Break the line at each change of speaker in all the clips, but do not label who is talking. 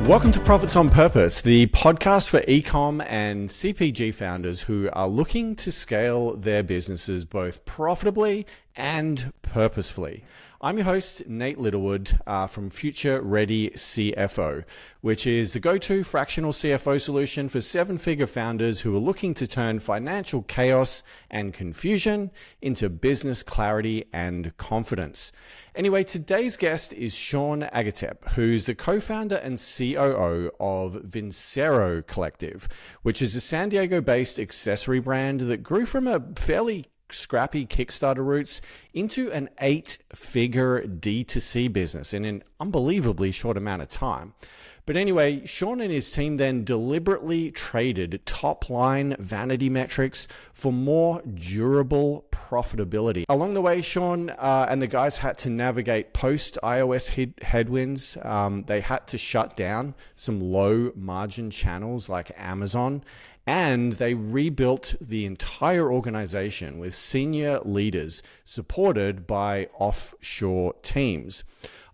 Welcome to Profits on Purpose, the podcast for ecom and CPG founders who are looking to scale their businesses both profitably and purposefully. I'm your host, Nate Littlewood from Future Ready CFO, which is the go-to fractional CFO solution for seven-figure founders who are looking to turn financial chaos and confusion into business clarity and confidence. Anyway, today's guest is Sean Agatep, who's the co-founder and COO of Vincero Collective, which is a San Diego-based accessory brand that grew from a fairly scrappy Kickstarter roots into an 8-figure D2C business in an unbelievably short amount of time. But anyway, Sean and his team then deliberately traded top-line vanity metrics for more durable profitability. Along the way, Sean and the guys had to navigate post-iOS headwinds. They had to shut down some low-margin channels like Amazon, and they rebuilt the entire organization with senior leaders supported by offshore teams.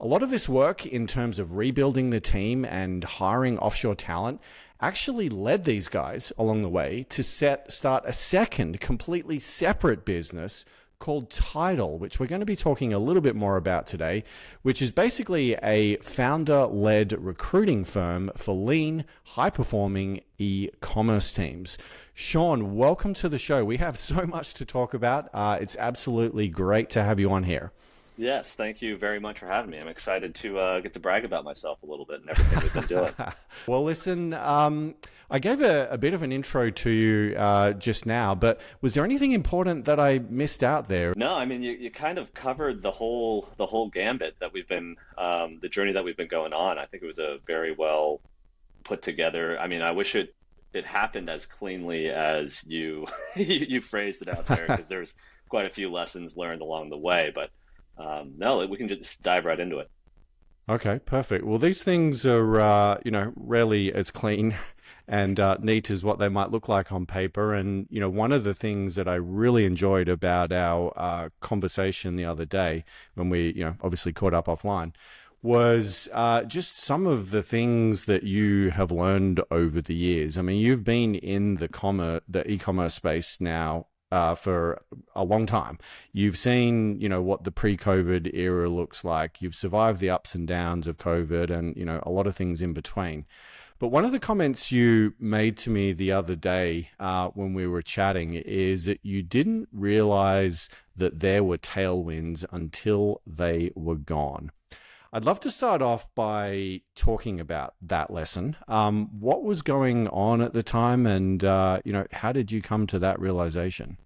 A lot of this work in terms of rebuilding the team and hiring offshore talent actually led these guys along the way to start a second completely separate business called Tidal, which we're going to be talking a little bit more about today, which is basically a founder-led recruiting firm for lean, high-performing e-commerce teams. Sean, welcome to the show. We have so much to talk about. It's absolutely great to have you on here.
Yes, thank you very much for having me. I'm excited to get to brag about myself a little bit and everything we've been doing.
Well, listen, I gave a bit of an intro to you just now, but was there anything important that I missed out there?
No, I mean, you kind of covered the whole gambit that we've been, the journey that we've been going on. I think it was a very well put together. I mean, I wish it happened as cleanly as you you phrased it out there, because there's quite a few lessons learned along the way, but no, we can just dive right into it.
Okay, perfect. Well, these things are, rarely as clean and neat as what they might look like on paper. And, one of the things that I really enjoyed about our conversation the other day when we, obviously caught up offline was just some of the things that you have learned over the years. I mean, you've been in the e-commerce space now for a long time. You've seen, what the pre-COVID era looks like. You've survived the ups and downs of COVID and, a lot of things in between. But one of the comments you made to me the other day when we were chatting is that you didn't realize that there were tailwinds until they were gone. I'd love to start off by talking about that lesson. What was going on at the time, and how did you come to that realization?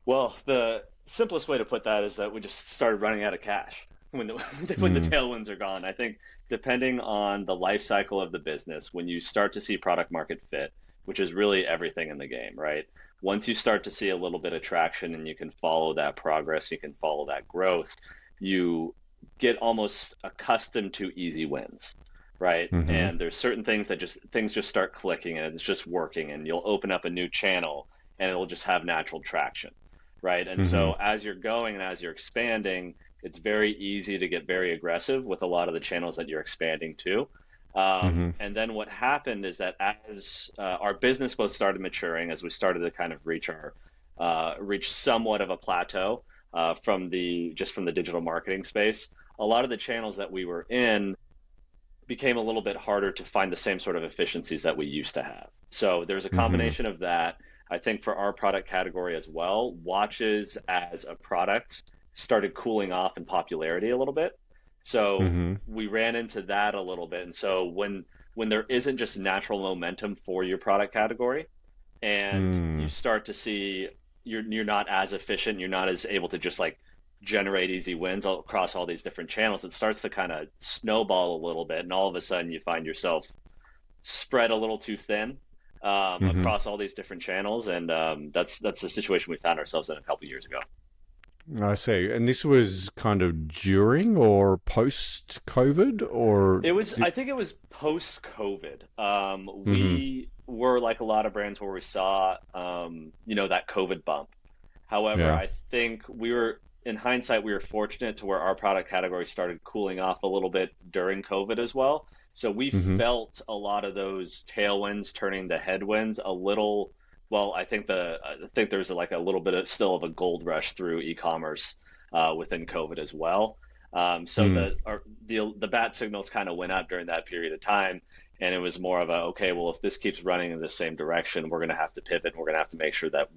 Well, the simplest way to put that is that we just started running out of cash when the tailwinds are gone. I think depending on the life cycle of the business, when you start to see product market fit, which is really everything in the game, right? Once you start to see a little bit of traction and you can follow that progress, you can follow that growth, you get almost accustomed to easy wins, right? Mm-hmm. And there's certain things that things just start clicking and it's just working, and you'll open up a new channel and it'll just have natural traction, right? And so as you're going and as you're expanding, it's very easy to get very aggressive with a lot of the channels that you're expanding to. And then what happened is that as our business both started maturing, as we started to kind of reach somewhat of a plateau, from the digital marketing space, a lot of the channels that we were in became a little bit harder to find the same sort of efficiencies that we used to have. So there's a combination of that. I think for our product category as well, watches as a product started cooling off in popularity a little bit. So we ran into that a little bit. And so when there isn't just natural momentum for your product category, and you start to see you're not as efficient, you're not as able to just like generate easy wins across all these different channels, it starts to kind of snowball a little bit, and all of a sudden you find yourself spread a little too thin across all these different channels, and that's the situation we found ourselves in a couple of years ago.
I see. And this was kind of during or post-COVID, or?
I think it was post-COVID. We were like a lot of brands where we saw, that COVID bump. However, I think in hindsight, we were fortunate to where our product category started cooling off a little bit during COVID as well. So we
Mm-hmm.
felt a lot of those tailwinds turning to headwinds a little. Well, I think there's like a little bit of still of a gold rush through e-commerce within COVID as well. So
Mm.
the bat signals kind of went up during that period of time, and it was more of a, okay, well, if this keeps running in the same direction, we're going to have to pivot. And we're going to have to make sure that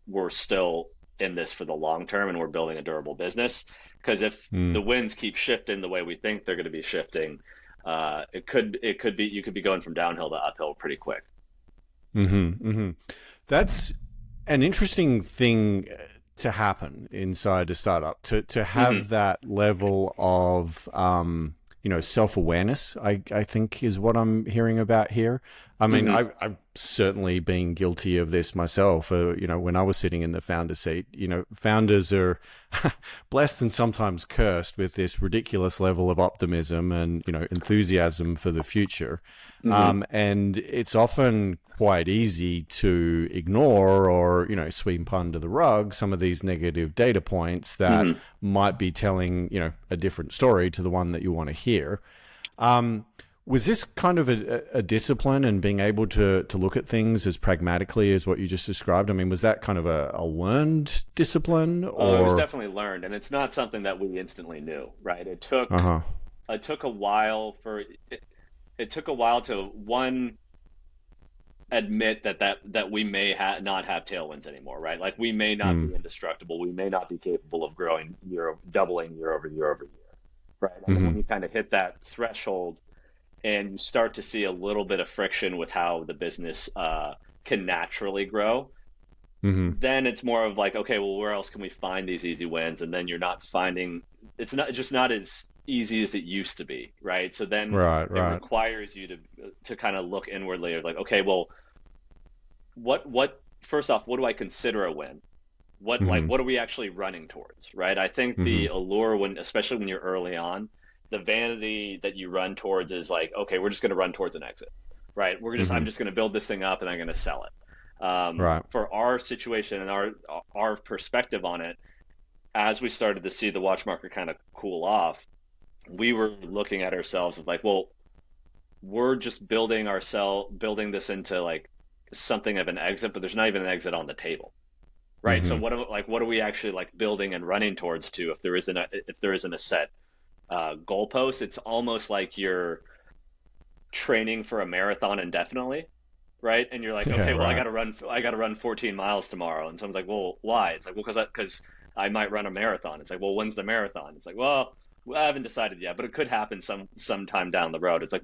we're still in this for the long term, and we're building a durable business. Because if the
Mm.
winds keep shifting the way we think they're going to be shifting, it could be you could be going from downhill to uphill pretty quick.
Mm-hmm. Mm-hmm. That's an interesting thing to happen inside a startup, to
Hmm.
have that level of self-awareness. I think is what I'm hearing about here. I mean,
Hmm.
I've certainly been guilty of this myself. When I was sitting in the founder seat, founders are blessed and sometimes cursed with this ridiculous level of optimism and enthusiasm for the future.
Hmm.
And it's often quite easy to ignore or sweep under the rug some of these negative data points that
Hmm.
might be telling a different story to the one that you want to hear. Um, was this kind of a discipline and being able to look at things as pragmatically as what you just described? I mean, was that kind of a learned discipline
Oh, it was
or?
definitely learned, and it's not something that we instantly knew, right?
Uh huh.
It took a while it took a while to one admit that we may not have tailwinds anymore, right? Like we may not
Mm.
be indestructible, we may not be capable of growing doubling year over year over year, right? And then
Hmm.
when you kind of hit that threshold and you start to see a little bit of friction with how the business can naturally grow,
Hmm.
then it's more of like, okay, well, where else can we find these easy wins? And then you're not finding, it's not just not as easy as it used to be, right? So then
Right.
it
Right.
requires you to kind of look inwardly of like, okay, well, what first off, what do I consider a win?
Hmm.
What are we actually running towards, right? I think
Hmm.
the allure, when especially when you're early on, the vanity that you run towards is like, okay, we're just going to run towards an exit, right? I'm
Hmm.
just going to build this thing up and I'm going to sell it.
Right.
For our situation and our perspective on it, as we started to see the watch market kind of cool off, we were looking at ourselves of like, well, we're just building this into like something of an exit, but there's not even an exit on the table, right? So
Hmm.
what are we actually like building and running towards to if there isn't a set goalpost? It's almost like you're training for a marathon indefinitely, right? And you're like,
Yeah.
okay, well,
Right.
I got to run 14 miles tomorrow, and someone's like, well, why? It's like, well, because I might run a marathon. It's like, well, when's the marathon? It's like, well, I haven't decided yet, but it could happen sometime down the road. It's like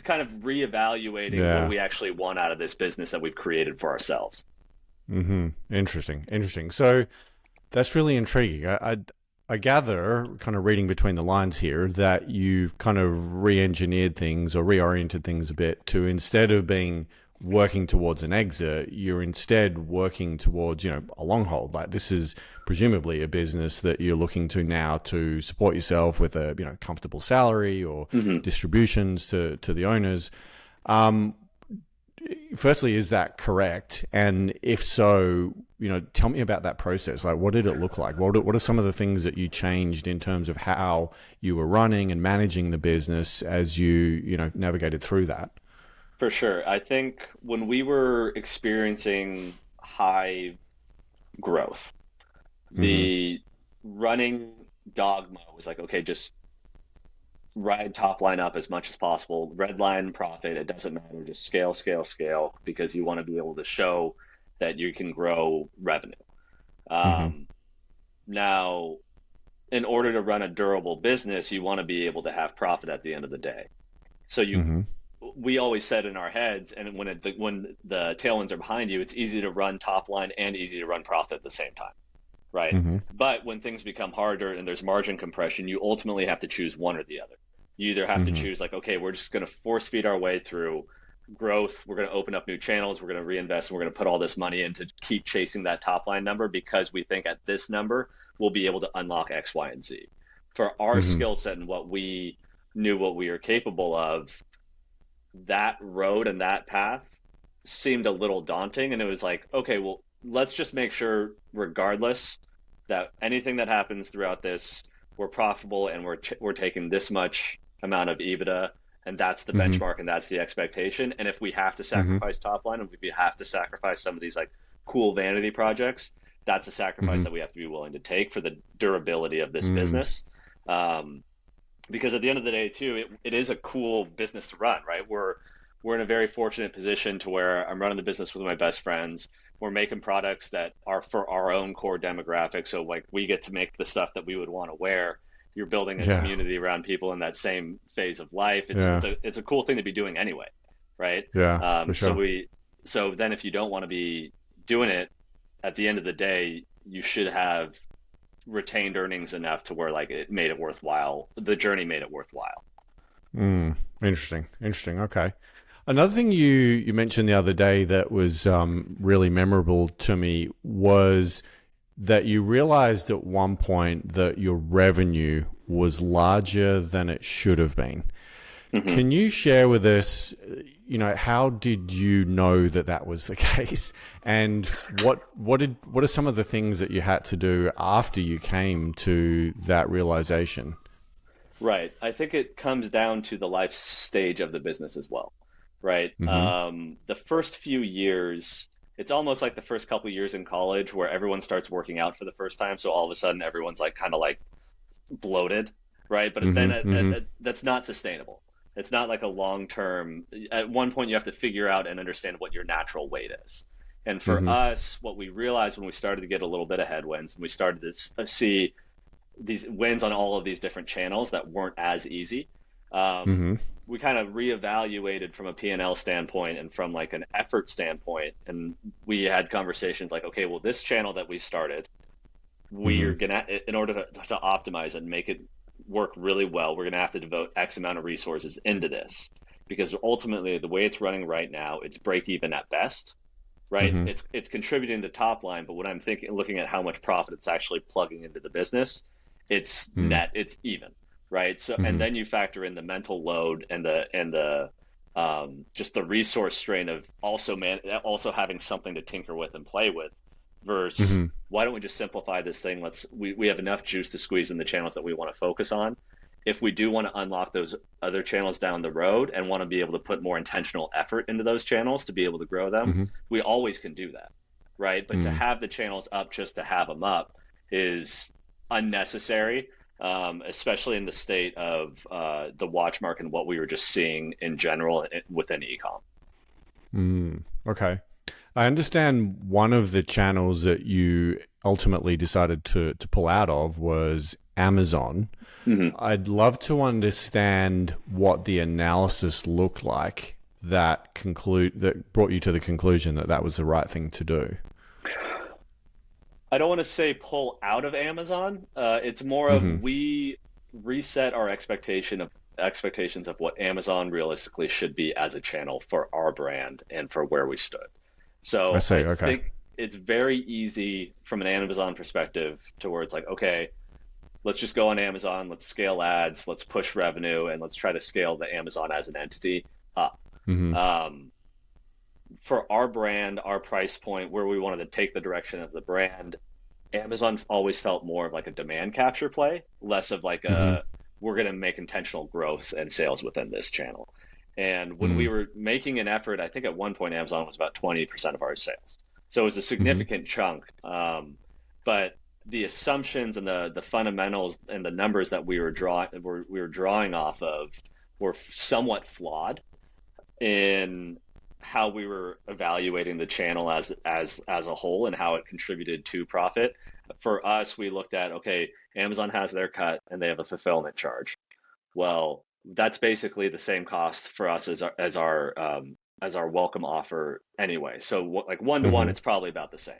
kind of reevaluating what
Yeah.
we actually want out of this business that we've created for ourselves.
Hmm. Interesting. Interesting. So that's really intriguing. I gather, kind of reading between the lines here, that you've kind of re-engineered things or reoriented things a bit to, instead of being working towards an exit, you're instead working towards a long hold. Like, this is presumably a business that you're looking to now to support yourself with a comfortable salary or
Mm-hmm.
distributions to the owners. Um, Firstly, is that correct? And if so, tell me about that process. Like, what did it look like? What are some of the things that you changed in terms of how you were running and managing the business as you navigated through that?
For sure. I think when we were experiencing high growth,
Hmm.
the running dogma was like, okay, just ride top line up as much as possible. Red line profit, it doesn't matter. Just scale, scale, scale, because you want to be able to show that you can grow revenue.
Hmm.
Um, Now, in order to run a durable business, you want to be able to have profit at the end of the day. So
Hmm.
we always said in our heads, and when the tailwinds are behind you, it's easy to run top line and easy to run profit at the same time, right?
Hmm.
But when things become harder and there's margin compression, you ultimately have to choose one or the other. You either have to
Hmm.
choose like, okay, we're just going to force feed our way through growth. We're going to open up new channels. We're going to reinvest. And we're going to put all this money in to keep chasing that top line number because we think at this number we'll be able to unlock X, Y, and Z. For our
Hmm.
skill set and what we knew what we were capable of, that road and that path seemed a little daunting. And it was like, okay, well, let's just make sure, regardless, that anything that happens throughout this, we're profitable and we're taking this much amount of EBITDA and that's the
Mm-hmm.
benchmark and that's the expectation. And if we have to
Mm-hmm.
sacrifice top line and we have to sacrifice some of these like cool vanity projects, that's a sacrifice
Mm-hmm.
that we have to be willing to take for the durability of this
Mm.
business. Um, because at the end of the day too, it is a cool business to run, right? We're in a very fortunate position to where I'm running the business with my best friends. We're making products that are for our own core demographic. So like we get to make the stuff that we would want to wear. You're building a
Yeah.
community around people in that same phase of life.
Yeah.
It's a cool thing to be doing anyway, right?
Yeah. For
So
sure.
then if you don't want to be doing it, at the end of the day, you should have retained earnings enough to where like it made it worthwhile. The journey made it worthwhile.
Mm. Interesting. Interesting. Okay. Another thing you mentioned the other day that was really memorable to me was that you realized at one point that your revenue was larger than it should have been.
Mm-hmm.
Can you share with us, how did you know that that was the case, and what are some of the things that you had to do after you came to that realization?
Right. I think it comes down to the life stage of the business as well, right?
Mm-hmm.
The first few years, it's almost like the first couple of years in college where everyone starts working out for the first time. So all of a sudden, everyone's like kind of like bloated, right? But then
Mm-hmm. Mm-hmm.
that's not sustainable. It's not like a long term. At one point, you have to figure out and understand what your natural weight is. And for
Mm-hmm.
us, what we realized when we started to get a little bit of headwinds, and we started to see these wins on all of these different channels that weren't as easy. Um,
Mm-hmm.
we kind of reevaluated from a P&L standpoint and from like an effort standpoint. And we had conversations like, okay, well, this channel that we started, we're
Mm-hmm.
gonna, in order to optimize it and make it work really well, we're gonna have to devote X amount of resources into this. Because ultimately, the way it's running right now, it's break even at best, right?
Mm-hmm.
It's contributing to top line, but when I'm thinking, looking at how much profit it's actually plugging into the business, it's net, it's even, right? So, and
Mm-hmm.
then you factor in the mental load and the just the resource strain of also having something to tinker with and play with, versus
Mm-hmm.
why don't we just simplify this thing? We have enough juice to squeeze in the channels that we want to focus on. If we do want to unlock those other channels down the road and want to be able to put more intentional effort into those channels to be able to grow them,
Mm-hmm.
we always can do that, right? But to
Mm-hmm.
have the channels up just to have them up is unnecessary, especially in the state of the watch market and what we were just seeing in general within ecom.
Mm. Okay. I understand one of the channels that you ultimately decided to pull out of was Amazon.
Mm-hmm.
I'd love to understand what the analysis looked like that brought you to the conclusion that that was the right thing to do.
I don't want to say pull out of Amazon. It's more of
Mm-hmm.
we reset our expectations of what Amazon realistically should be as a channel for our brand and for where we stood.
I
So
see.
I
Okay.
think it's very easy from an Amazon perspective to where it's like, okay, let's just go on Amazon, let's scale ads, let's push revenue, and let's try to scale the Amazon as an entity up.
Mm-hmm.
Um, for our brand, our price point, where we wanted to take the direction of the brand, Amazon always felt more of like a demand capture play, less of like
Mm-hmm.
a we're going to make intentional growth and sales within this channel. And when we
Mm-hmm.
were making an effort, I think at one point Amazon was about 20% of our sales. So it was a
Mm-hmm.
significant chunk. But the assumptions and the fundamentals and the numbers that we were drawing off of were somewhat flawed in how we were evaluating the channel as a whole and how it contributed to profit. For us, we looked at, okay, Amazon has their cut and they have a fulfillment charge. Well, that's basically the same cost for us as our welcome offer anyway. So like one to one,
Mm-hmm.
it's probably about the same.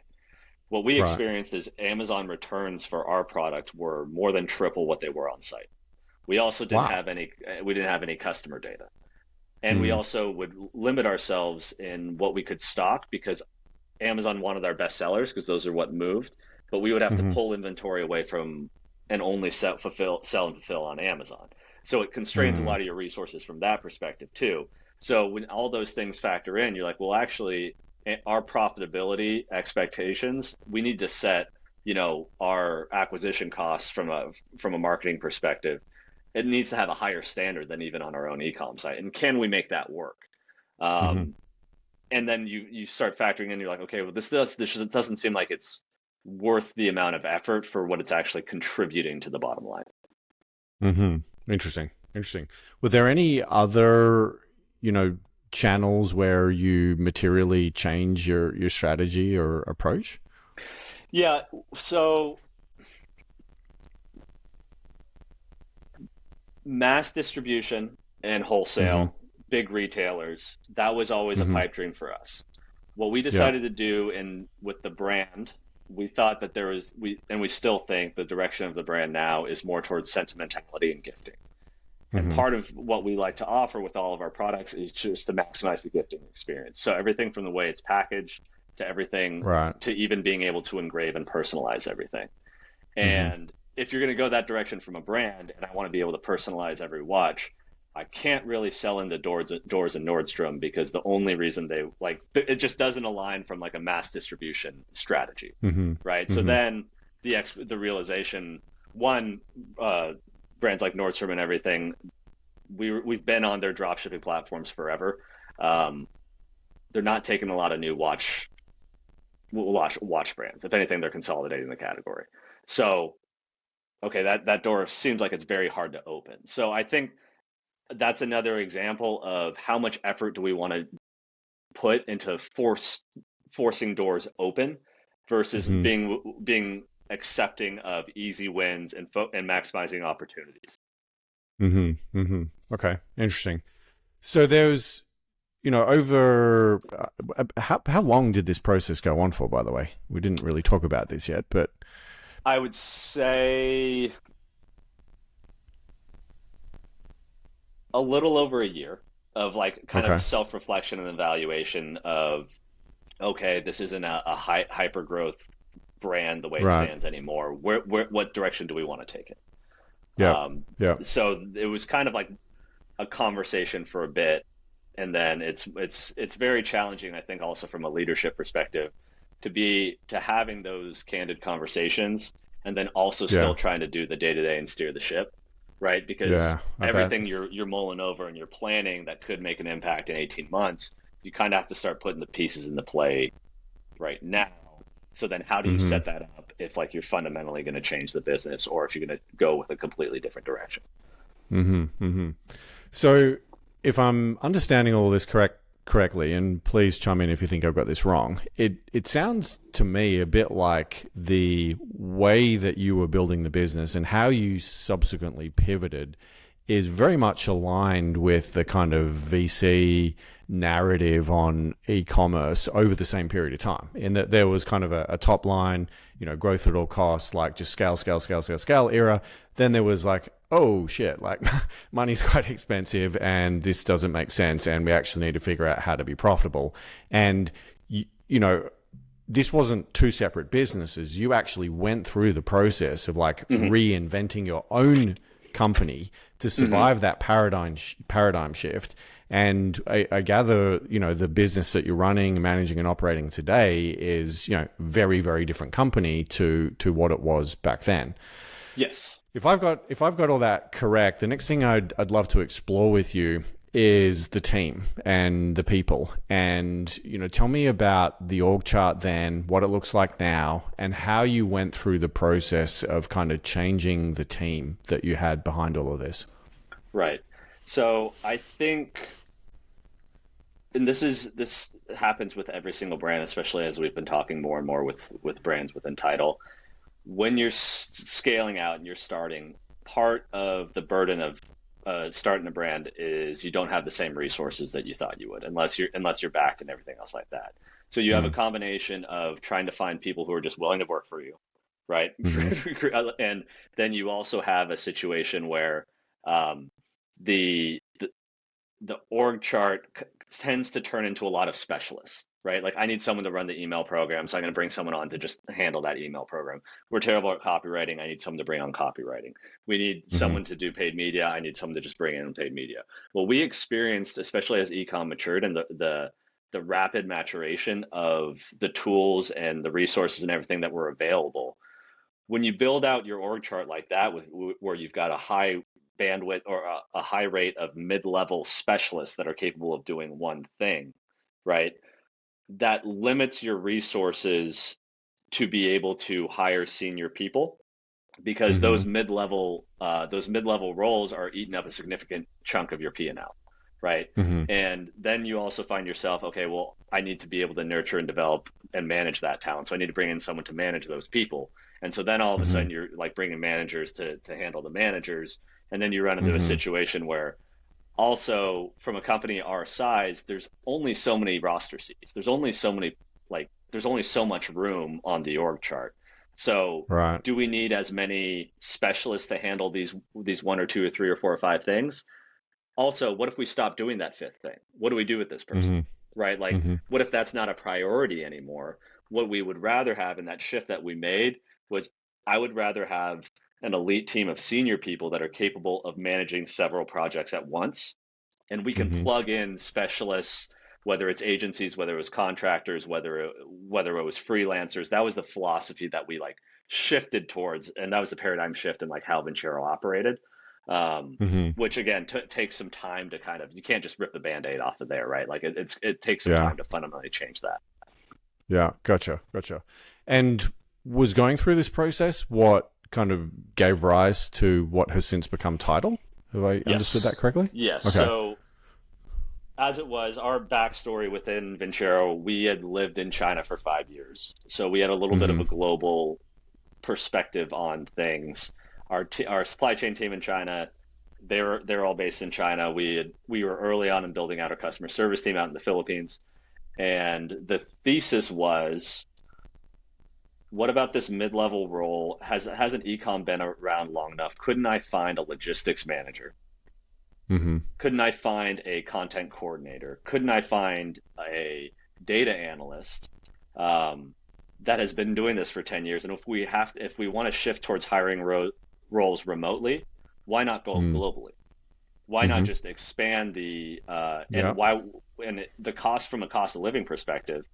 What we
Right.
experienced is Amazon returns for our product were more than triple what they were on site. We also
Wow.
didn't have any customer data. And we
Mm.
also would limit ourselves in what we could stock because Amazon wanted our best sellers because those are what moved, but we would have to
Mm-hmm.
pull inventory away from and only sell and fulfill on Amazon. So it constrains a
Mm.
lot of your resources from that perspective too. So when all those things factor in, you're like, well, actually, our profitability expectations, we need to set, our acquisition costs from a marketing perspective it needs to have a higher standard than even on our own e-com site. And can we make that work?
Mm-hmm.
And then you start factoring in, you're like, okay, well, this doesn't seem like it's worth the amount of effort for what it's actually contributing to the bottom line.
Mm-hmm. Interesting. Were there any other, channels where you materially change your strategy or approach?
Yeah, so mass distribution and
Mm-hmm.
wholesale, big retailers, that was always a
Mm-hmm.
pipe dream for us. What we
Yeah.
decided to do with the brand, we thought that we still think the direction of the brand now is more towards sentimentality and gifting. And
Mm-hmm.
part of what we like to offer with all of our products is just to maximize the gifting experience. So everything from the way it's packaged to everything
Right.
to even being able to engrave and personalize everything.
Mm-hmm.
And if you're going to go that direction from a brand, and I want to be able to personalize every watch, I can't really sell into doors and Nordstrom, because the only reason they like it just doesn't align from like a mass distribution strategy,
Mm-hmm.
right? So
Mm-hmm.
then the realization, one, brands like Nordstrom and everything, we've been on their drop shipping platforms forever. Um, they're not taking a lot of new watch brands. If anything, they're consolidating the category. So okay, that door seems like it's very hard to open. So I think that's another example of how much effort do we want to put into forcing doors open versus
Mm-hmm.
being accepting of easy wins and maximizing opportunities.
Mm-hmm. Mm-hmm. Okay. Interesting. So there's, over how long did this process go on for, by the way? We didn't really talk about this yet, but
I would say a little over a year of like kind of
okay.
self-reflection and evaluation of, okay, this isn't a hyper growth brand the way it
Right.
stands anymore. What direction do we want to take it?
Yeah. Yeah.
So it was kind of like a conversation for a bit, and then it's very challenging, I think, also from a leadership perspective, to having those candid conversations, and then also
Yeah.
still trying to do the day to day and steer the ship, right? Because
Yeah. I bet.
everything you're mulling over and you're planning that could make an impact in 18 months, you kind of have to start putting the pieces into play right now. So then how do you
Mm-hmm.
set that up if like you're fundamentally going to change the business, or if you're going to go with a completely different direction?
Mm-hmm. Mm-hmm. So, if I'm understanding all this correctly, and please chime in if you think I've got this wrong, it sounds to me a bit like the way that you were building the business and how you subsequently pivoted is very much aligned with the kind of VC narrative on e-commerce over the same period of time. In that there was kind of a top line, growth at all costs, like just scale era. Then there was like, oh shit, like money's quite expensive and this doesn't make sense and we actually need to figure out how to be profitable. And this wasn't two separate businesses. You actually went through the process of like
Mm-hmm.
reinventing your own company to
Mm-hmm.
survive that paradigm shift. And I gather, the business that you're running, managing, and operating today is, very, very different company to what it was back then.
Yes.
If I've got all that correct, the next thing I'd love to explore with you is the team and the people. And, tell me about the org chart then, what it looks like now, and how you went through the process of kind of changing the team that you had behind all of this.
Right. So I think, and this happens with every single brand, especially as we've been talking more and more with brands within Tidal. When you're scaling out and you're starting, part of the burden of starting a brand is you don't have the same resources that you thought you would, unless you're backed and everything else like that. So you have a
Mm.
combination of trying to find people who are just willing to work for you, right?
Mm-hmm.
And then you also have a situation where um, the, the the org chart tends to turn into a lot of specialists, right? Like I need someone to run the email program, so I'm going to bring someone on to just handle that email program. We're terrible at copywriting. I need someone to bring on copywriting. We need
Mm-hmm.
someone to do paid media. I need someone to just bring in paid media. Well, we experienced, especially as ecom matured and the rapid maturation of the tools and the resources and everything that were available. When you build out your org chart like that, where you've got a high bandwidth or a high rate of mid-level specialists that are capable of doing one thing, right? That limits your resources to be able to hire senior people, because
Mm-hmm.
those mid-level roles are eating up a significant chunk of your P&L, right?
Mm-hmm.
And then you also find yourself, okay, well, I need to be able to nurture and develop and manage that talent. So I need to bring in someone to manage those people. And so then all of a
Mm-hmm.
sudden you're like bringing managers to handle the managers. And then you run into a
Mm-hmm.
situation where also from a company our size, there's only so many roster seats. There's only so many, there's only so much room on the org chart. So
Right.
do we need as many specialists to handle these one or two or three or four or five things? Also, what if we stop doing that fifth thing? What do we do with this person?
Mm-hmm.
Right? Like,
Mm-hmm.
what if that's not a priority anymore? What we would rather have in that shift that we made was, I would rather have an elite team of senior people that are capable of managing several projects at once. And we can
Mm-hmm.
plug in specialists, whether it's agencies, whether it was contractors, whether it was freelancers. That was the philosophy that we like shifted towards, and that was the paradigm shift in like how Vincero operated.
Mm-hmm.
Which again takes some time to kind of, you can't just rip the band-aid off of there, right? Like it takes some
Yeah.
time to fundamentally change that.
Yeah. Gotcha. Gotcha. And was going through this process what kind of gave rise to what has since become Tidal? Have I understood
Yes.
that correctly?
Yes.
Okay.
So as it was, our backstory within Vincero, we had lived in China for 5 years. So we had a little bit of
Mm-hmm.
a global perspective on things. Our supply chain team in China, they're all based in China. We were early on in building out our customer service team out in the Philippines. And the thesis was, what about this mid-level role? Hasn't ecom been around long enough? Couldn't I find a logistics manager?
Mm-hmm.
Couldn't I find a content coordinator? Couldn't I find a data analyst that has been doing this for 10 years? And if we want to shift towards hiring roles remotely, why not go globally? Why not
Mm-hmm.
just expand
Yeah.
the cost from a cost of living perspective?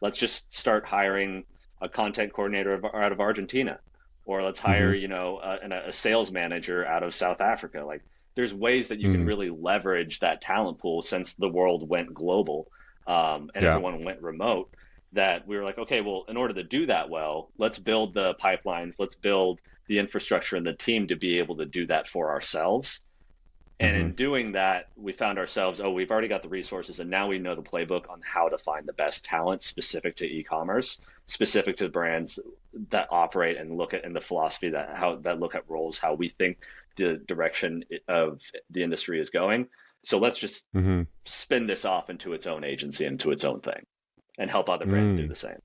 Let's just start hiring a content coordinator out of Argentina, or let's hire,
Mm-hmm.
a sales manager out of South Africa. Like, there's ways that you can
Mm.
really leverage that talent pool since the world went global, and
Yeah.
everyone went remote. That we were like, okay, well, in order to do that well, let's build the pipelines, let's build the infrastructure and the team to be able to do that for ourselves. And
Mm-hmm.
in doing that, we found ourselves, oh, we've already got the resources, and now we know the playbook on how to find the best talent specific to e-commerce, specific to brands that operate and look at in the philosophy that look at roles, how we think the direction of the industry is going. So let's just
Mm-hmm.
spin this off into its own agency, into its own thing, and help other brands do
Mm.
the same.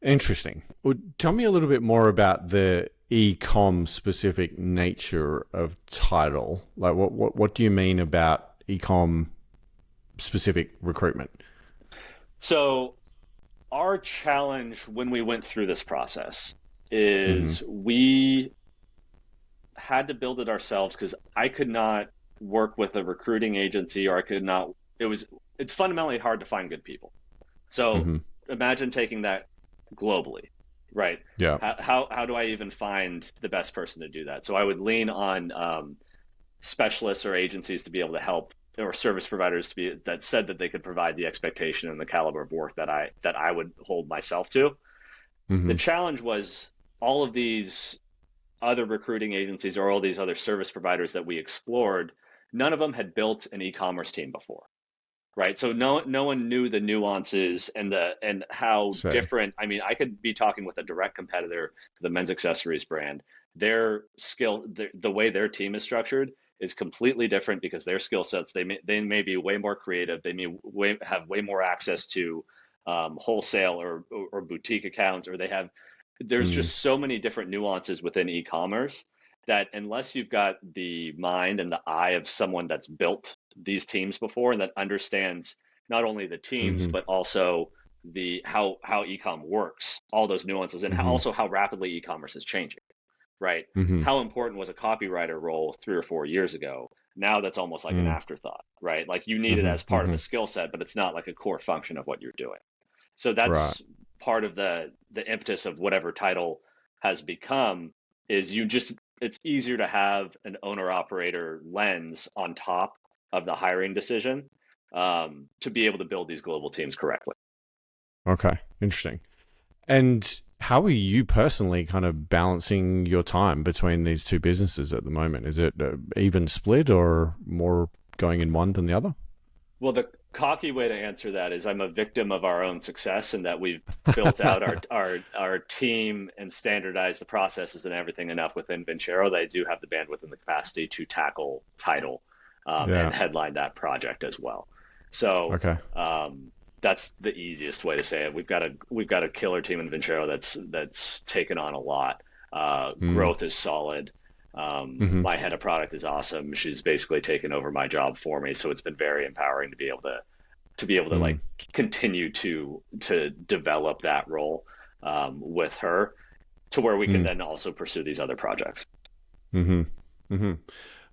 Interesting. Well, tell me a little bit more about the e-com specific nature of Tidal. Like, what do you mean about e-com specific recruitment?
So our challenge when we went through this process
Mm-hmm.
is we had to build it ourselves, because I could not work with a recruiting agency, or I could not, it's fundamentally hard to find good people. So
Mm-hmm.
imagine taking that globally, right?
Yeah.
How do I even find the best person to do that? So I would lean on specialists or agencies to be able to help, or service providers that said that they could provide the expectation and the caliber of work that I would hold myself to. The
Mm-hmm.
challenge was, all of these other recruiting agencies or all these other service providers that we explored, none of them had built an e-commerce team before, right? So no one knew the nuances and how
Say.
different. I mean, I could be talking with a direct competitor to the men's accessories brand. Their skill, the way their team is structured is completely different, because their skill sets, they may be way more creative. They may have way more access to wholesale or boutique accounts, or there's
Mm.
just so many different nuances within e-commerce that unless you've got the mind and the eye of someone that's built these teams before, and that understands not only the teams
Mm-hmm.
but also the how e-com works, all those nuances, and
Mm-hmm.
also how rapidly e-commerce is changing, right?
Mm-hmm.
How important was a copywriter role 3 or 4 years ago? Now that's almost like an
Mm.
afterthought, right? Like, you need it
Mm-hmm.
as part of
Mm-hmm.
a skill set, but it's not like a core function of what you're doing. So
Right.
that's part of the impetus of whatever Tidal has become, is you just it's easier to have an owner operator lens on top of the hiring decision, to be able to build these global teams correctly.
Okay, interesting. And how are you personally kind of balancing your time between these two businesses at the moment? Is it even split or more going in one than the other?
Well, the cocky way to answer that is I'm a victim of our own success, and that we've built out our team and standardized the processes and everything enough within Vincero that I do have the bandwidth and the capacity to tackle Tidal, and
Yeah.
headline that project as well. So
Okay.
that's the easiest way to say it. We've got a killer team in Vincero that's taken on a lot.
Mm.
Growth is solid.
Hmm.
My head of product is awesome. She's basically taken over my job for me, so it's been very empowering to be able to
Mm.
like continue to develop that role, with her, to where we can
Mm.
then also pursue these other projects.
Hmm. Hmm.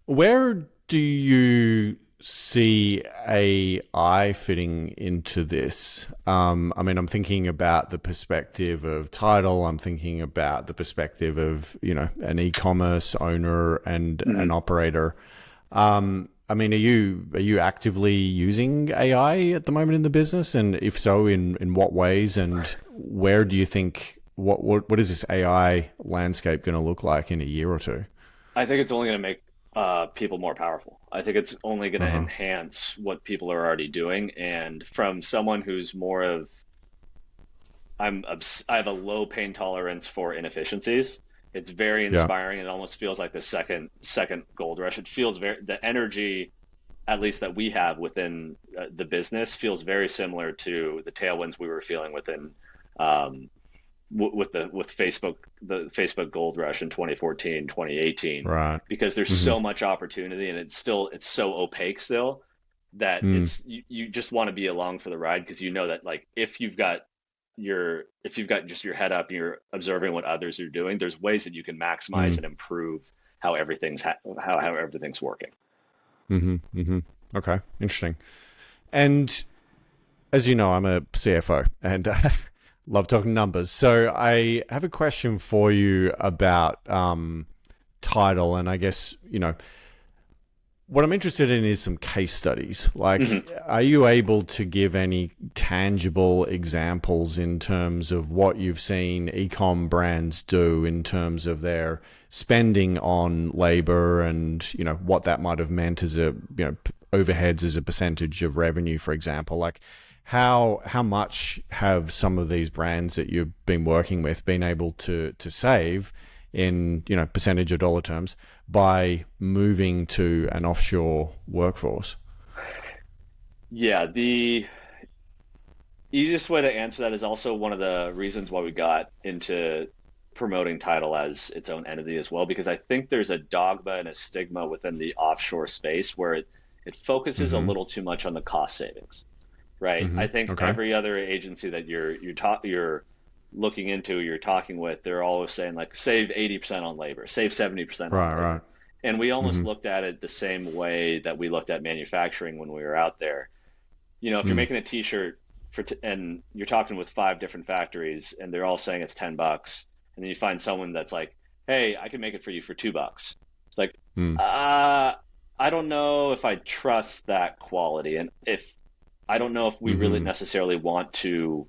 Where do you see AI fitting into this? I mean, I'm thinking about the perspective of Tidal. I'm thinking about the perspective of, an e-commerce owner and an
Mhm.
operator. I mean, are you actively using AI at the moment in the business? And if so, in what ways? And where do you think what is this AI landscape going to look like in a year or two?
I think it's only going to make people more powerful. I think it's only going to
Uh-huh.
enhance what people are already doing. And from someone who's more of, I have a low pain tolerance for inefficiencies. It's very
Yeah.
inspiring. It almost feels like the second gold rush. It feels very, the energy, at least that we have within the business, feels very similar to the tailwinds we were feeling within, um, with Facebook, the Facebook gold rush in 2014, 2018,
Right.
because there's
Hmm.
so much opportunity, and it's so opaque still, that
Mm.
you just want to be along for the ride, because you know that, like, if you've got just your head up and you're observing what others are doing, there's ways that you can maximize
Mm.
and improve how everything's working.
Hmm. Hmm. Okay. Interesting. And as you know, I'm a CFO and love talking numbers. So I have a question for you about Tidal, and I guess what I'm interested in is some case studies.
Hmm.
Like, are you able to give any tangible examples in terms of what you've seen ecom brands do in terms of their spending on labor and, what that might have meant as overheads as a percentage of revenue, for example? Like, how much have some of these brands that you've been working with been able to save in percentage of dollar terms by moving to an offshore workforce?
Yeah, the easiest way to answer that is also one of the reasons why we got into promoting Tidal as its own entity as well, because I think there's a dogma and a stigma within the offshore space where it focuses a
Mm-hmm.
little too much on the cost savings, right?
Mm-hmm.
I think
Okay.
every other agency that you're looking into, you're talking with, they're always saying, like, save 80% on labor, save 70% on
Right. Right.
labor. And we almost
Mm-hmm.
looked at it the same way that we looked at manufacturing when we were out there. If you're
Mm.
making a t-shirt and you're talking with five different factories and they're all saying it's $10, and then you find someone that's like, hey, I can make it for you for $2. It's like,
Mm.
uh, I don't know if I trust that quality. And if I don't know if we really
Mm-hmm.
necessarily want to,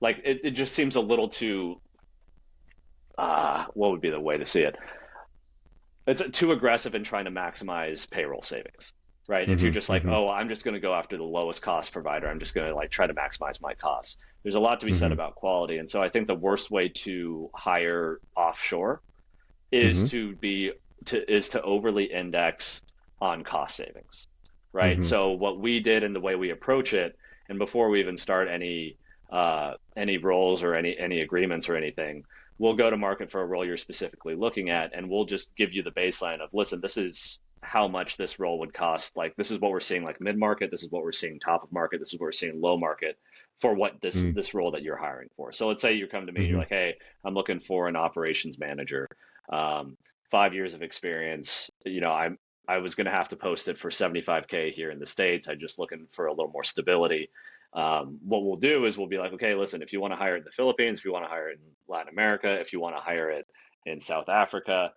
like, it just seems a little too, what would be the way to see it? It's too aggressive in trying to maximize payroll savings, right? If you're just
Mm-hmm.
like,
Mm-hmm.
oh, I'm just going to go after the lowest cost provider, I'm just going to like try to maximize my costs. There's a lot to be said
Mm-hmm.
about quality, and so I think the worst way to hire offshore is
Mm-hmm.
to overly index on cost savings, right?
Mm-hmm.
So what we did and the way we approach it, and before we even start any roles or any agreements or anything, we'll go to market for a role you're specifically looking at, and we'll just give you the baseline of, listen, this is how much this role would cost. Like, this is what we're seeing, like, mid market. This is what we're seeing top of market. This is what we're seeing low market for what this role that you're hiring for. So let's say you come to me, you're
Mm-hmm.
like, hey, I'm looking for an operations manager, um, 5 years of experience. I was going to have to post it for 75K here in the States. I'm just looking for a little more stability. What we'll do is we'll be like, okay, listen, if you want to hire it in the Philippines, if you want to hire it in Latin America, if you want to hire it in South Africa,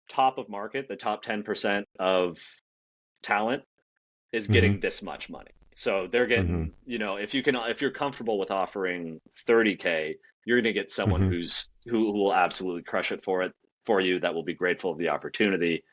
top of market, the top 10% of talent is
Mm-hmm.
getting this much money. So they're
Mm-hmm.
getting, if you're comfortable with offering 30K, you're going to get someone
Mm-hmm.
who will absolutely crush it for you, that will be grateful of the opportunity.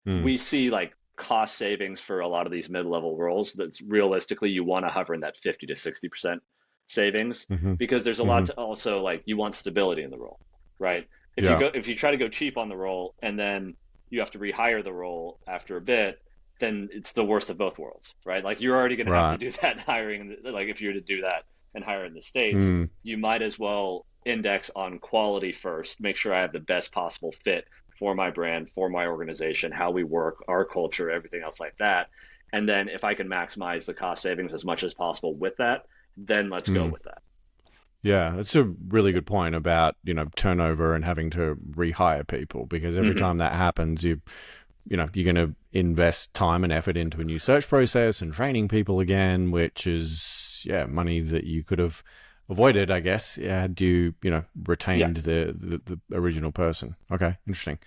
Mm.
We see like cost savings for a lot of these mid-level roles that's realistically you want to hover in that 50 to 60% savings,
Mm-hmm.
because there's a lot
Mm-hmm.
to also, like, you want stability in the role, right?
Yeah.
If you try to go cheap on the role and then you have to rehire the role after a bit, then it's the worst of both worlds, right? Like, you're already going to have to
Right.
do that hiring. Like, if you're to do that and hire in the States,
Mm.
you might as well index on quality first, make sure I have the best possible fit for my brand, for my organization, how we work, our culture, everything else like that. And then if I can maximize the cost savings as much as possible with that, then let's go
Mm.
with that.
Yeah, that's a really good point about, turnover and having to rehire people, because every
Mm-hmm.
time that happens, you're going to invest time and effort into a new search process and training people again, which is, yeah, money that you could have avoided, I guess, had you,
Yeah.
retained the original person. Okay, interesting.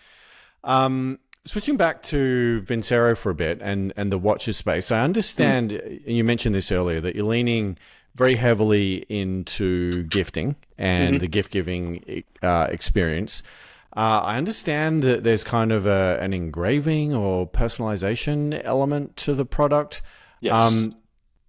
Switching back to Vincero for a bit and the watches space, I
Mm-hmm.
understand, and you mentioned this earlier, that you're leaning very heavily into gifting and
Mm-hmm.
the gift giving experience. I understand that there's kind of an engraving or personalization element to the product.
Yes.
Um,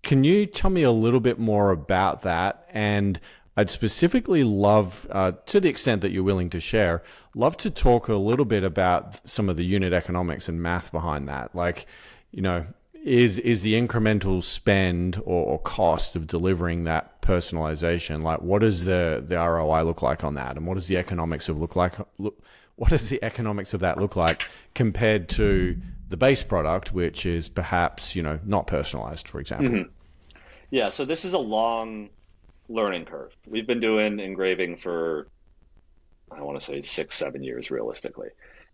can you tell me a little bit more about that? And I'd specifically love, to the extent that you're willing to share, love to talk a little bit about some of the unit economics and math behind that. Like, you know, is the incremental spend or cost of delivering that personalization, like what does the ROI look like on that, and what does the economics of what does the economics of that look like compared to the base product, which is perhaps not personalized, for example.
Mm-hmm. Yeah. So this is a long learning curve. We've been doing engraving for, I want to say, 6, 7 years realistically.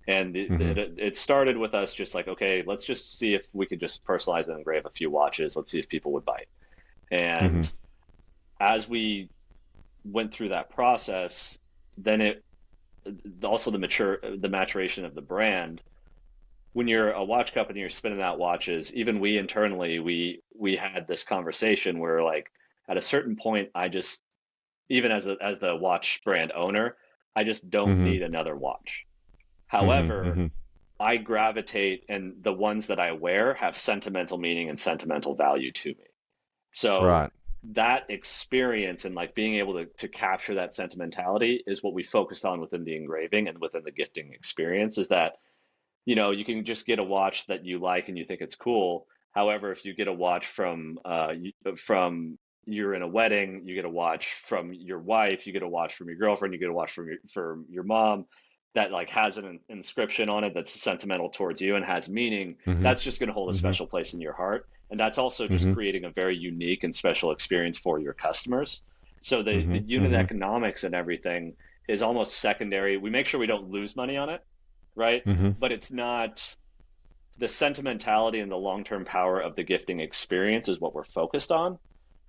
And
Mm-hmm.
it started with us just like, okay, let's just see if we could just personalize and engrave a few watches. Let's see if people would bite.
Mm-hmm.
And as we went through that process, then it also the maturation of the brand. When you're a watch company, you're spinning out watches. Even we internally, we had this conversation where, like, at a certain point, I just, even as the watch brand owner, I just don't
Mm-hmm.
need another watch.
Mm-hmm.
However,
Mm-hmm.
I gravitate, and the ones that I wear have sentimental meaning and sentimental value to me. So
Right.
that experience and, like, being able to capture that sentimentality is what we focused on within the engraving and within the gifting experience, is that, you can just get a watch that you like and you think it's cool. However, if you get a watch from you're in a wedding, you get a watch from your wife, you get a watch from your girlfriend, you get a watch from your mom, that, like, has an inscription on it that's sentimental towards you and has meaning,
Mm-hmm.
that's just going to hold a
Mm-hmm.
special place in your heart. And that's also just
Mm-hmm.
creating a very unique and special experience for your customers. So the
Mm-hmm.
unit
Mm-hmm.
economics and everything is almost secondary. We make sure we don't lose money on it, right?
Mm-hmm.
But it's not, the sentimentality and the long-term power of the gifting experience is what we're focused on,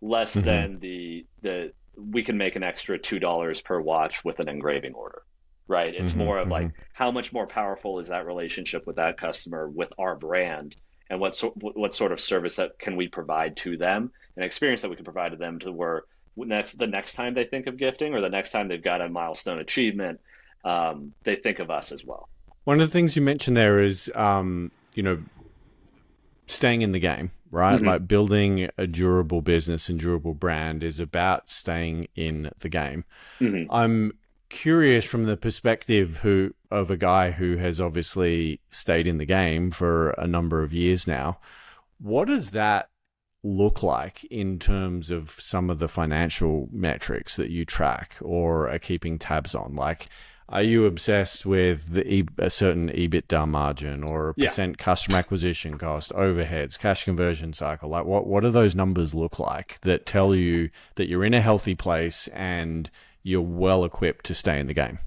less
Mm-hmm.
than the we can make an extra $2 per watch with an engraving order, right? It's
Mm-hmm.
more of
Mm-hmm.
like, how much more powerful is that relationship with that customer with our brand, and what sort of service that can we provide to them, an experience that we can provide to them, to where that's the next time they think of gifting, or the next time they've got a milestone achievement, they think of us as well.
One of the things you mentioned there is, staying in the game, right?
Hmm.
Like building a durable business and durable brand is about staying in the game.
Hmm.
I'm curious from the perspective of a guy who has obviously stayed in the game for a number of years now. What does that look like in terms of some of the financial metrics that you track or are keeping tabs on? Like, are you obsessed with a certain EBITDA margin or a
Yeah.
percent customer acquisition cost, overheads, cash conversion cycle? Like, what do those numbers look like that tell you that you're in a healthy place and you're well equipped to stay in the game?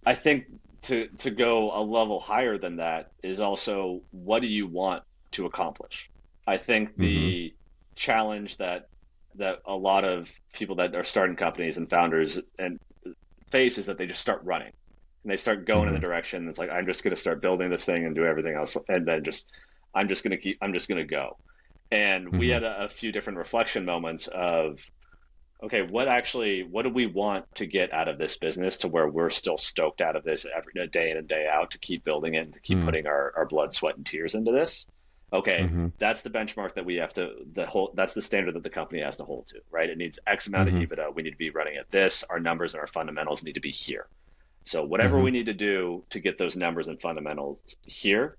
I think to go a level higher than that is also, what do you want to accomplish? I think
Mm-hmm.
the challenge that a lot of people that are starting companies and founders and face is that they just start running. and they start going in the direction. It's like, I'm just going to start building this thing and do everything else, and then I'm just going to go. And we had a few different reflection moments of, okay, what do we want to get out of this business to where we're still stoked out of this every day in and day out to keep building it and to keep putting our blood, sweat, and tears into this. Okay, that's the benchmark that we have to that's the standard that the company has to hold to, right? It needs X amount of EBITDA. We need to be running at this. Our numbers and our fundamentals need to be here. So whatever we need to do to get those numbers and fundamentals here,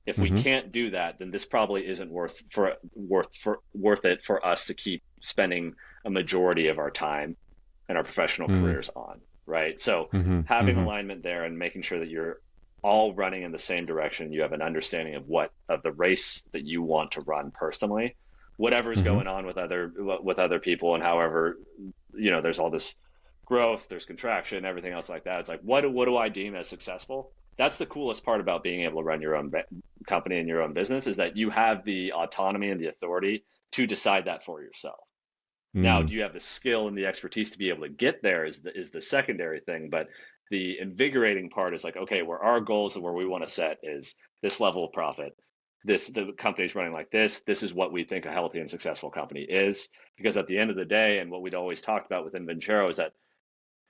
if we can't do that, then this probably isn't worth it for us to keep spending a majority of our time and our professional careers on, right? So having alignment there and making sure that you're all running in the same direction, you have an understanding of the race that you want to run personally, whatever's going on with other people, and however, there's all this growth, there's contraction, everything else like that. It's like, what do I deem as successful? That's the coolest part about being able to run your own company and your own business, is that you have the autonomy and the authority to decide that for yourself. Now, do you have the skill and the expertise to be able to get there is the secondary thing, but the invigorating part is like, okay, where our goals and where we want to set is this level of profit. The company's running like this. This is what we think a healthy and successful company is. Because at the end of the day, and what we'd always talked about within Vincero, is that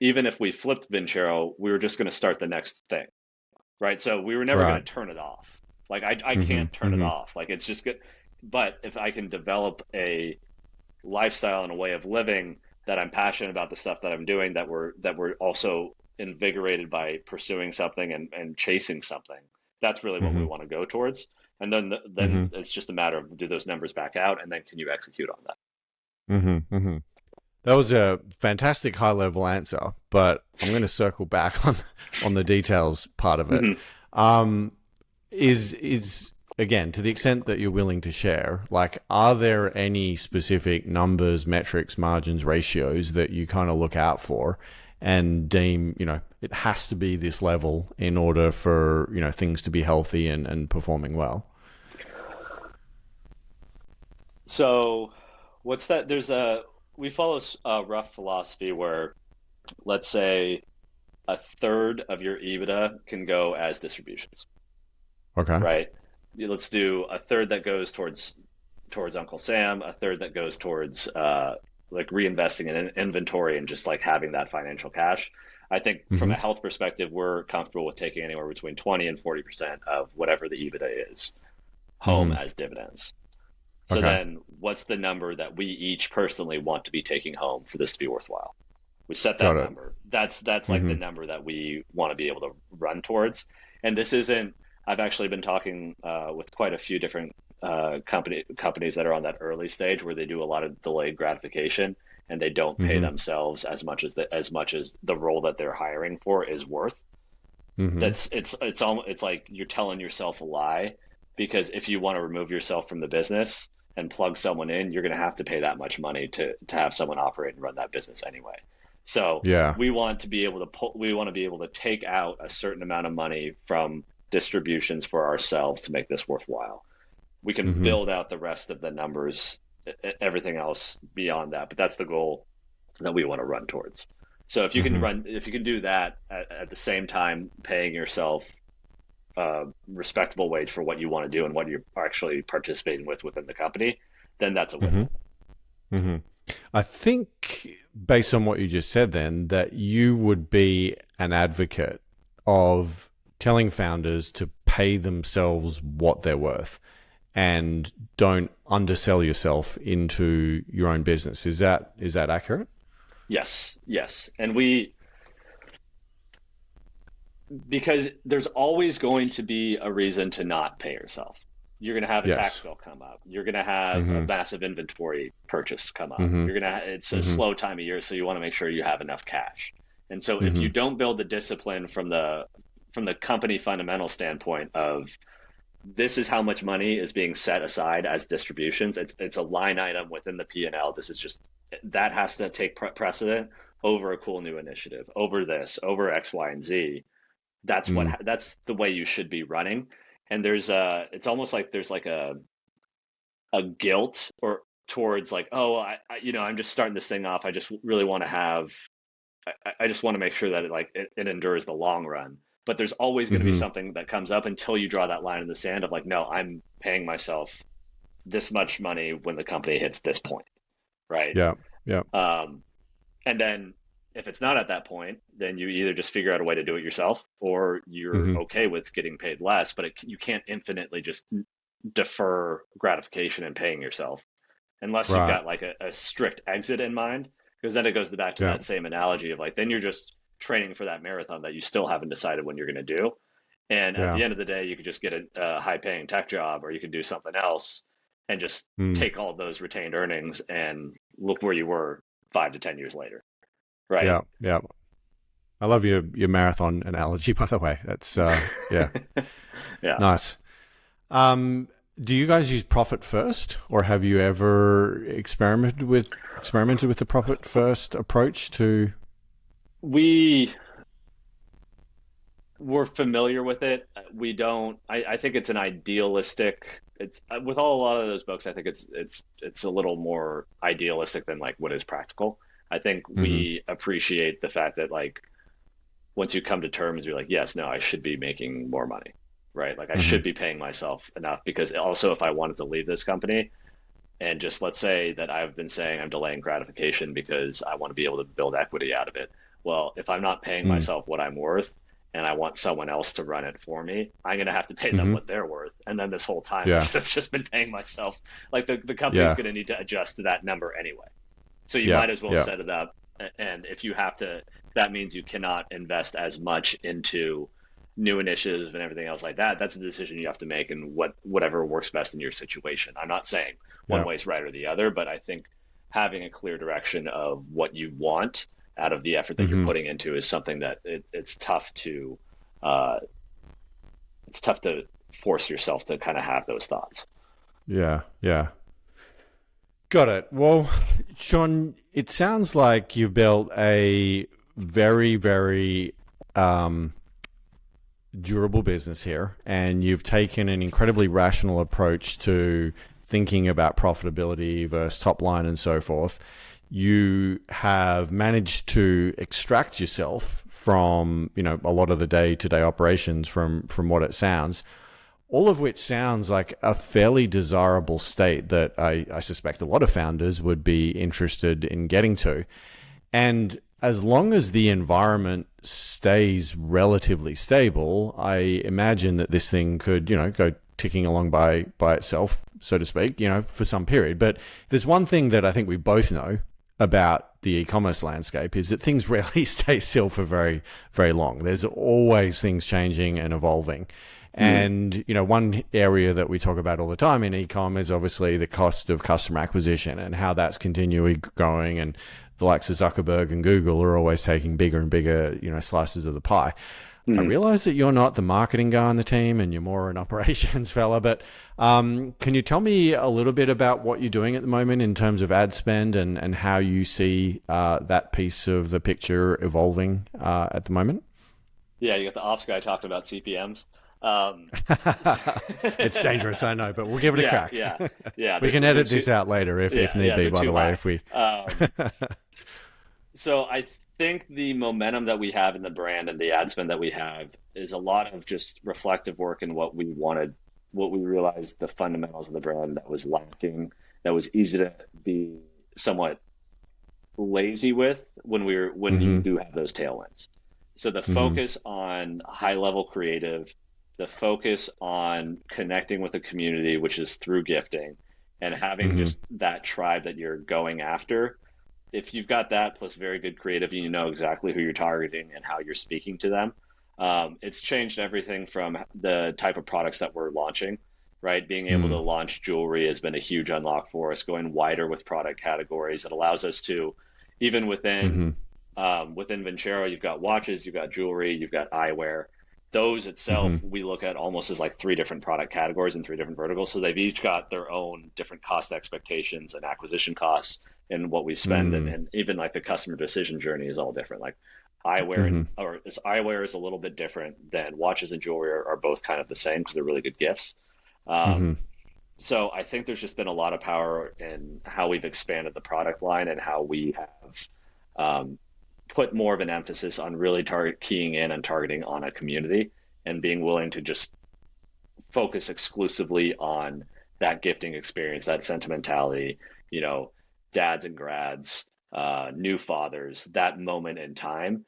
even if we flipped Vincero, we were just going to start the next thing, right? So we were never going to turn it off. Like I can't turn it off. Like it's just good. But if I can develop a lifestyle and a way of living that I'm passionate about the stuff that I'm doing, that we're also invigorated by pursuing something and chasing something, that's really what we want to go towards. And then it's just a matter of, do those numbers back out, and then can you execute on that?
That was a fantastic high level answer, but I'm going to circle back on the details part of it. Is again, to the extent that you're willing to share, like, are there any specific numbers, metrics, margins, ratios that you kind of look out for and deem, it has to be this level in order for, things to be healthy and performing well?
So what's that? We follow a rough philosophy where, let's say, a third of your EBITDA can go as distributions.
Okay.
Right. Let's do a third that goes towards Uncle Sam, a third that goes towards like reinvesting in inventory and just like having that financial cash. I think from a health perspective, we're comfortable with taking anywhere between 20 and 40% of whatever the EBITDA is home as dividends. So then what's the number that we each personally want to be taking home for this to be worthwhile? We set that number. That's like the number that we want to be able to run towards. And this isn't, I've actually been talking with quite a few different companies that are on that early stage where they do a lot of delayed gratification, and they don't pay themselves as much as the role that they're hiring for is worth. It's like you're telling yourself a lie, because if you want to remove yourself from the business and plug someone in, you're going to have to pay that much money to have someone operate and run that business anyway. So we want to be able to take out a certain amount of money from distributions for ourselves to make this worthwhile. We can build out the rest of the numbers, everything else beyond that, but that's the goal that we want to run towards. So if you can do that at the same time paying yourself a respectable wage for what you want to do and what you're actually participating within the company, then that's a win.
I think, based on what you just said then, that you would be an advocate of telling founders to pay themselves what they're worth and don't undersell yourself into your own business. Is that accurate?
Yes. And because there's always going to be a reason to not pay yourself. You're going to have a tax bill come up. You're going to have a massive inventory purchase come up. It's a slow time of year, so you want to make sure you have enough cash. And so if you don't build the discipline from the company fundamental standpoint of, this is how much money is being set aside as distributions, it's a line item within the P&L. That has to take precedent over a cool new initiative, over over X, Y, and Z. That's the way you should be running. And it's almost like there's like a guilt or towards like, oh, I'm just starting this thing off. I just really want to have I just want to make sure that it endures the long run. But there's always going to be
Mm-hmm.
something that comes up until you draw that line in the sand of like, no, I'm paying myself this much money when the company hits this point, right?
Yeah. Yeah.
Um, and then if it's not at that point, then you either just figure out a way to do it yourself, or you're
Mm-hmm.
okay with getting paid less. But you can't infinitely just defer gratification and paying yourself unless you've
Right.
got like a strict exit in mind, because then it goes back to
Yeah.
that same analogy of like, then you're just training for that marathon that you still haven't decided when you're going to do. And at
Yeah.
the end of the day, you could just get a high paying tech job, or you could do something else and just
Mm.
take all of those retained earnings and look where you were 5 to 10 years later. Right.
Yeah. Yeah. I love your marathon analogy, by the way. That's yeah,
Yeah.
nice. Um, do you guys use profit first, or have you ever experimented with the profit first approach to?
We we're familiar with it. We don't. I think it's an idealistic. It's with a lot of those books. I think it's a little more idealistic than like what is practical. I think
Mm-hmm.
we appreciate the fact that like once you come to terms, you're like, yes, no, I should be making more money, right? Like I
Mm-hmm.
should be paying myself enough because also if I wanted to leave this company and just let's say that I've been saying I'm delaying gratification because I want to be able to build equity out of it. Well, if I'm not paying
Mm.
myself what I'm worth and I want someone else to run it for me, I'm going to have to pay them
Mm-hmm.
what they're worth. And then this whole time I
Yeah.
could have just been paying myself. Like the company's
Yeah.
going to need to adjust to that number anyway. So you
Yeah.
might as well
Yeah.
set it up. And if you have to, that means you cannot invest as much into new initiatives and everything else like that. That's a decision you have to make and whatever works best in your situation. I'm not saying one
Yeah.
way is right or the other, but I think having a clear direction of what you want out of the effort that you're
Mm-hmm.
putting into is something that uh, it's tough to force yourself to kind of have those thoughts.
Yeah. Yeah. Got it. Well, Sean, it sounds like you've built a very, very um, durable business here, and you've taken an incredibly rational approach to thinking about profitability versus top line and so forth. You have managed to extract yourself from, a lot of the day-to-day operations from what it sounds, all of which sounds like a fairly desirable state that I suspect a lot of founders would be interested in getting to. And as long as the environment stays relatively stable, I imagine that this thing could, go ticking along by itself, so to speak, for some period. But there's one thing that I think we both know about the e-commerce landscape is that things rarely stay still for very, very long. There's always things changing and evolving. And, one area that we talk about all the time in e-com is obviously the cost of customer acquisition and how that's continually growing. And the likes of Zuckerberg and Google are always taking bigger and bigger, slices of the pie. I
Mm.
realize that you're not the marketing guy on the team and you're more an operations fella, but can you tell me a little bit about what you're doing at the moment in terms of ad spend and how you see that piece of the picture evolving at the moment?
Yeah, you got the ops guy talking about CPMs. Um,
It's dangerous, I know, but we'll give it a
yeah,
crack.
yeah, yeah.
We can
They're
edit
too,
this out later if
yeah,
need
yeah.
be,
They're
by the
too
way,
high.
if we.
So I think the momentum that we have in the brand and the ad spend that we have is a lot of just reflective work in what we wanted, what we realized the fundamentals of the brand that was lacking, that was easy to be somewhat lazy with when you
Hmm.
do have those tailwinds. So the
Hmm.
focus on high level creative, the focus on connecting with the community, which is through gifting, and having
Hmm.
just that tribe that you're going after. If you've got that plus very good creative, you know exactly who you're targeting and how you're speaking to them. It's changed everything from the type of products that we're launching, right? Being able to
Hmm.
launch jewelry has been a huge unlock for us, going wider with product categories. It allows us to, even
Hmm.
within Vincero, you've got watches, you've got jewelry, you've got eyewear. Those itself,
Hmm.
we look at almost as like three different product categories and three different verticals. So they've each got their own different cost expectations and acquisition costs and what we spend,
Hmm.
and even like the customer decision journey is all different. Like eyewear
Hmm.
or this eyewear is a little bit different than watches and jewelry are both kind of the same because they're really good gifts.
Hmm.
Um, so I think there's just been a lot of power in how we've expanded the product line and how we have um, put more of an emphasis on really keying in and targeting on a community and being willing to just focus exclusively on that gifting experience, that sentimentality, dads and grads, new fathers, that moment in time,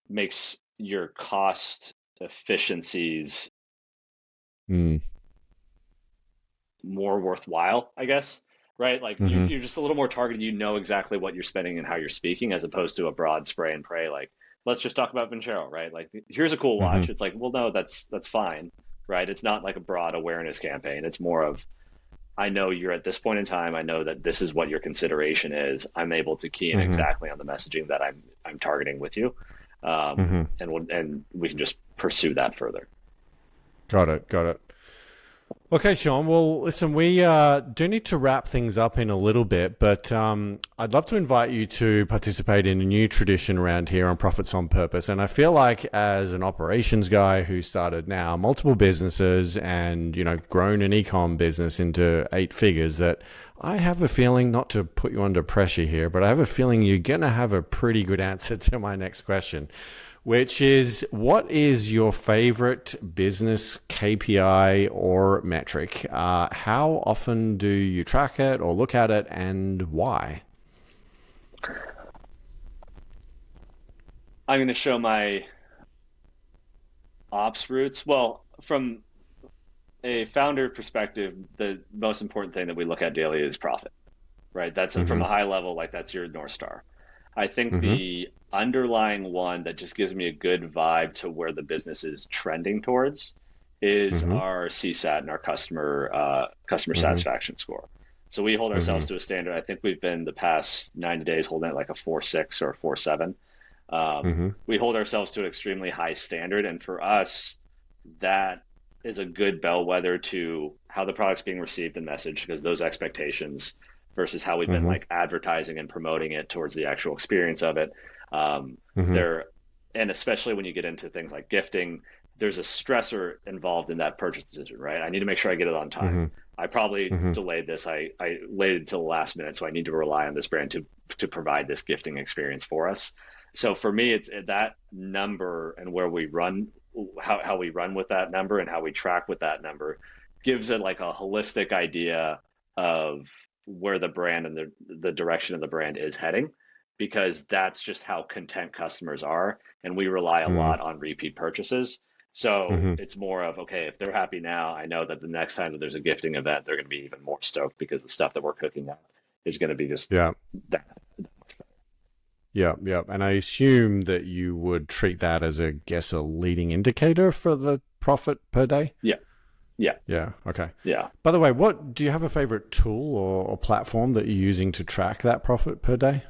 makes your cost efficiencies more worthwhile, I guess, right? Like you're just a little more targeted. You know exactly what you're spending and how you're speaking, as opposed to a broad spray and pray. Like, let's just talk about Vincero, right? Like, here's a cool watch. It's like, well, no, that's fine, right? It's not like a broad awareness campaign. It's more of, I know you're at this point in time. I know that this is what your consideration is. I'm able to key in exactly on the messaging that I'm targeting with you, and we can just pursue that further.
Got it. Okay, Sean. Well, listen, we do need to wrap things up in a little bit, but I'd love to invite you to participate in a new tradition around here on Profits on Purpose. And I feel like, as an operations guy who started now multiple businesses and, grown an e-com business into 8 figures, that I have a feeling, not to put you under pressure here, but I have a feeling you're going to have a pretty good answer to my next question, which is, what is your favorite business KPI or metric? How often do you track it or look at it, and why?
I'm going to show my ops roots. Well, from a founder perspective, the most important thing that we look at daily is profit, right? That's from a high level, like that's your North Star. I think the underlying one that just gives me a good vibe to where the business is trending towards is our CSAT and our customer satisfaction score. So we hold ourselves to a standard. I think we've been the past 90 days holding it like a 4.6 or a 4.7. We hold ourselves to an extremely high standard. And for us, that is a good bellwether to how the product's being received and messaged, because those expectations versus how we've been like advertising and promoting it towards the actual experience of it. And especially when you get into things like gifting, there's a stressor involved in that purchase decision, right? I need to make sure I get it on time. I probably delayed this. I waited until the last minute, so I need to rely on this brand to provide this gifting experience for us. So for me, it's that number and where we run, how we run with that number and how we track with that number gives it like a holistic idea of where the brand and the direction of the brand is heading, because that's just how content customers are. And we rely a lot on repeat purchases. So it's more of, okay, if they're happy now, I know that the next time that there's a gifting event, they're going to be even more stoked, because the stuff that we're cooking up is going to be just that much better.
Yeah. And I assume that you would treat that as a leading indicator for the profit per day?
Yeah.
Okay.
Yeah.
By the way, do you have a favorite tool or platform that you're using to track that profit per day?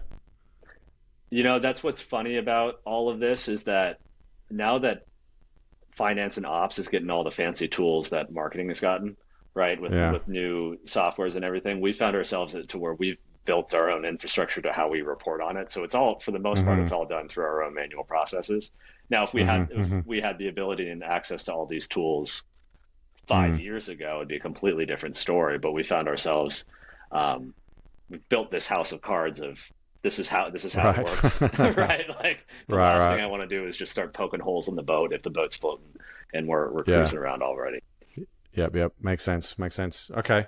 That's what's funny about all of this, is that now that finance and ops is getting all the fancy tools that marketing has gotten, right? With new softwares and everything, we found ourselves to where we've built our own infrastructure to how we report on it. So it's all, for the most part, it's all done through our own manual processes. Now, if we had the ability and access to all these tools 5 years ago, it'd be a completely different story. But we found ourselves, we built this house of cards of this is how it works, right? Like the last thing I want to do is just start poking holes in the boat if the boat's floating and we're cruising around already.
Yep. Makes sense. Okay.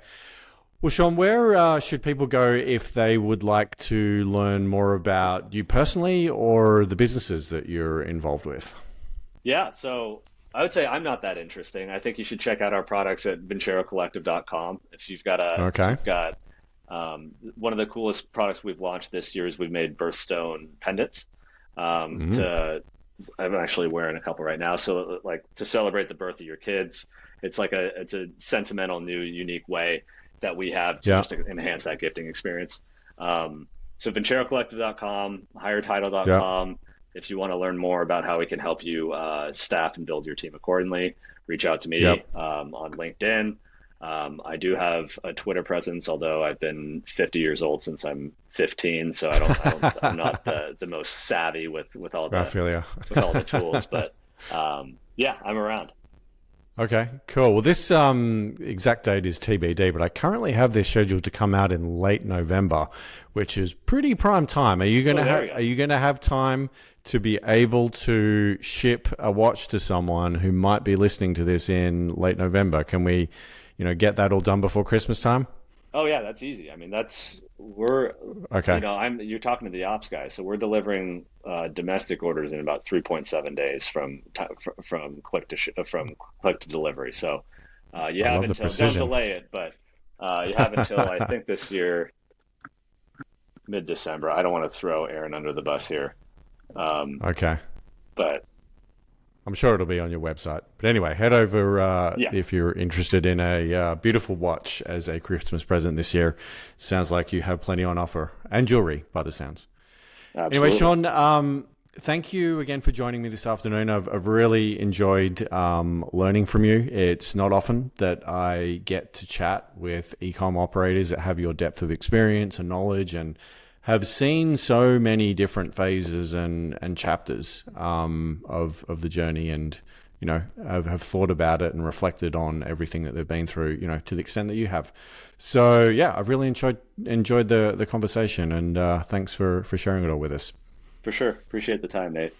Well, Sean, where should people go if they would like to learn more about you personally or the businesses that you're involved with? Yeah,
so I would say I'm not that interesting. I think you should check out our products at vincerocollective.com. If you've got one of the coolest products we've launched this year is we've made birthstone pendants. I'm actually wearing a couple right now. So like to celebrate the birth of your kids, it's a sentimental, new, unique way that we have to just enhance that gifting experience. So vincerocollective.com, hiretidal.com. If you want to learn more about how we can help you staff and build your team accordingly, reach out to me on LinkedIn. I do have a Twitter presence, although I've been 50 years old since I'm 15, so I'm not the most savvy with all the with all the tools. But I'm around.
Okay, cool. Well, this exact date is TBD, but I currently have this scheduled to come out in late November, which is pretty prime time. Are you gonna have time to be able to ship a watch to someone who might be listening to this in late November? Can we, get that all done before Christmas time?
Oh yeah, that's easy. I mean, we're
Okay.
you're talking to the ops guy, so we're delivering domestic orders in about 3.7 days from from click to delivery. So you
I
have
love the
until, don't
precision.
delay it, but you have until I think this year mid-December. I don't want to throw Aaron under the bus here,
Okay.
but
I'm sure it'll be on your website. But anyway, head over
yeah,
if you're interested in a beautiful watch as a Christmas present this year. Sounds like you have plenty on offer and jewelry by the sounds. Anyway,
absolutely.
Sean, thank you again for joining me this afternoon. I've really enjoyed learning from you. It's not often that I get to chat with e-com operators that have your depth of experience and knowledge and have seen so many different phases and chapters of the journey, and have thought about it and reflected on everything that they've been through, to the extent that you have. So yeah, I've really enjoyed the conversation, and thanks for sharing it all with us.
For sure. Appreciate the time, Nate.